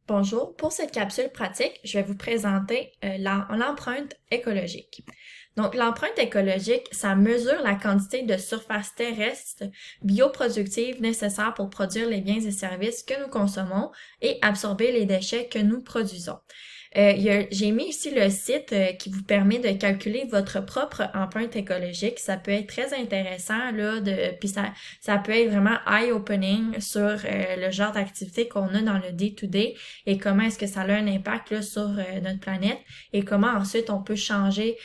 Bonjour, pour cette capsule pratique, je vais vous présenter l'empreinte écologique. Donc, l'empreinte écologique, ça mesure la quantité de surface terrestre bioproductive nécessaire pour produire les biens et services que nous consommons et absorber les déchets que nous produisons. J'ai mis ici le site qui vous permet de calculer votre propre empreinte écologique. Ça peut être très intéressant là, puis ça peut être vraiment eye-opening sur le genre d'activité qu'on a dans le day-to-day et comment est-ce que ça a un impact là, sur notre planète et comment ensuite on peut changer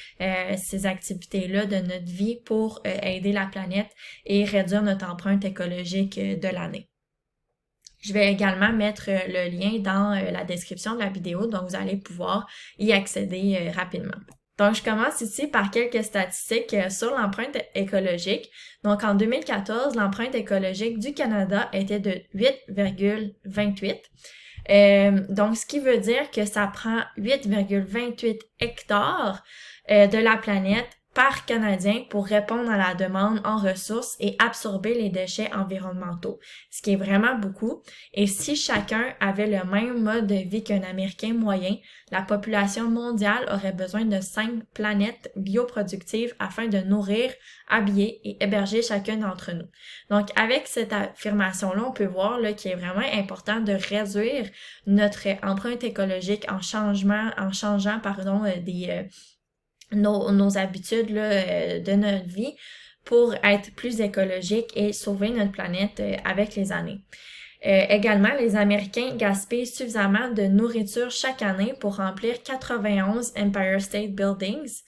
ces activités-là de notre vie pour aider la planète et réduire notre empreinte écologique de l'année. Je vais également mettre le lien dans la description de la vidéo, donc vous allez pouvoir y accéder rapidement. Donc, je commence ici par quelques statistiques sur l'empreinte écologique. Donc, en 2014, l'empreinte écologique du Canada était de 8,28. Donc, ce qui veut dire que ça prend 8,28 hectares de la planète par Canadien pour répondre à la demande en ressources et absorber les déchets environnementaux, ce qui est vraiment beaucoup. Et si chacun avait le même mode de vie qu'un Américain moyen, la population mondiale aurait besoin de 5 planètes bioproductives afin de nourrir, habiller et héberger chacun d'entre nous. Donc, avec cette affirmation-là, on peut voir là, qu'il est vraiment important de réduire notre empreinte écologique en changeant nos habitudes là, de notre vie pour être plus écologique et sauver notre planète avec les années. Également, les Américains gaspillent suffisamment de nourriture chaque année pour remplir 91 Empire State Buildings.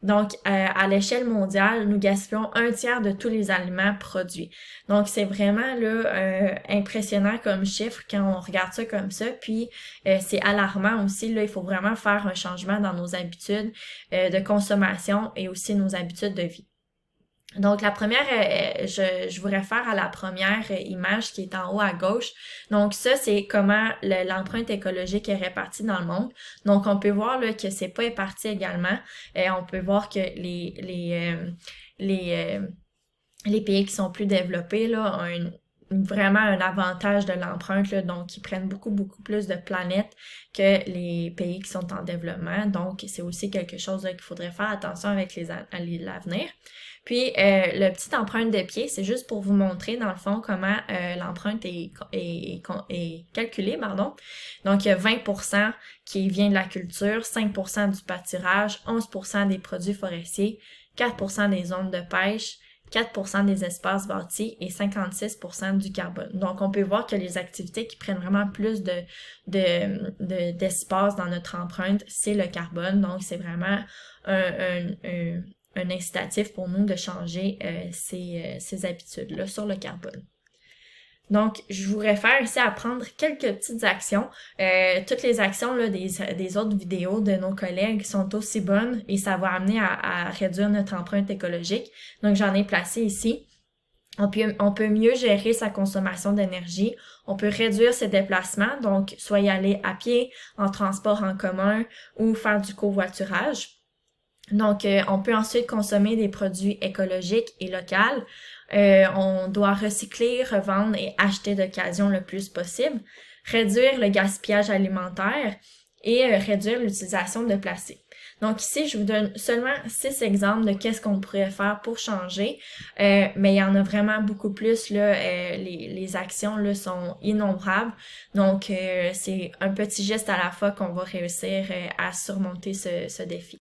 Donc, à l'échelle mondiale, nous gaspillons un tiers de tous les aliments produits. Donc, c'est vraiment là impressionnant comme chiffre quand on regarde ça comme ça. Puis, c'est alarmant aussi. Là, il faut vraiment faire un changement dans nos habitudes de consommation et aussi nos habitudes de vie. Donc, la première, je vous réfère à la première image qui est en haut à gauche. Donc, ça, c'est comment l'empreinte écologique est répartie dans le monde. Donc, on peut voir là, que c'est pas réparti également. On peut voir que les pays qui sont plus développés là, ont vraiment un avantage de l'empreinte, là, donc ils prennent beaucoup plus de planètes que les pays qui sont en développement. Donc, c'est aussi quelque chose qu'il faudrait faire attention avec l'avenir. Puis, le petit empreinte de pied, c'est juste pour vous montrer, dans le fond, comment l'empreinte est calculée, pardon. Donc, il y a 20% qui vient de la culture, 5% du pâturage, 11% des produits forestiers, 4% des zones de pêche, 4% des espaces bâtis et 56% du carbone. Donc, on peut voir que les activités qui prennent vraiment plus d'espace dans notre empreinte, c'est le carbone. Donc, c'est vraiment un incitatif pour nous de changer ces habitudes-là sur le carbone. Donc, je vous réfère ici à prendre quelques petites actions. Toutes les actions là, des autres vidéos de nos collègues sont aussi bonnes et ça va amener à réduire notre empreinte écologique. Donc, j'en ai placé ici. On peut mieux gérer sa consommation d'énergie. On peut réduire ses déplacements, donc soit y aller à pied, en transport en commun ou faire du covoiturage. Donc, on peut ensuite consommer des produits écologiques et locaux. On doit recycler, revendre et acheter d'occasion le plus possible, réduire le gaspillage alimentaire et réduire l'utilisation de plastique. Donc ici, je vous donne seulement 6 exemples de qu'est-ce qu'on pourrait faire pour changer, mais il y en a vraiment beaucoup plus. Là, les actions là, sont innombrables. Donc, c'est un petit geste à la fois qu'on va réussir à surmonter ce défi.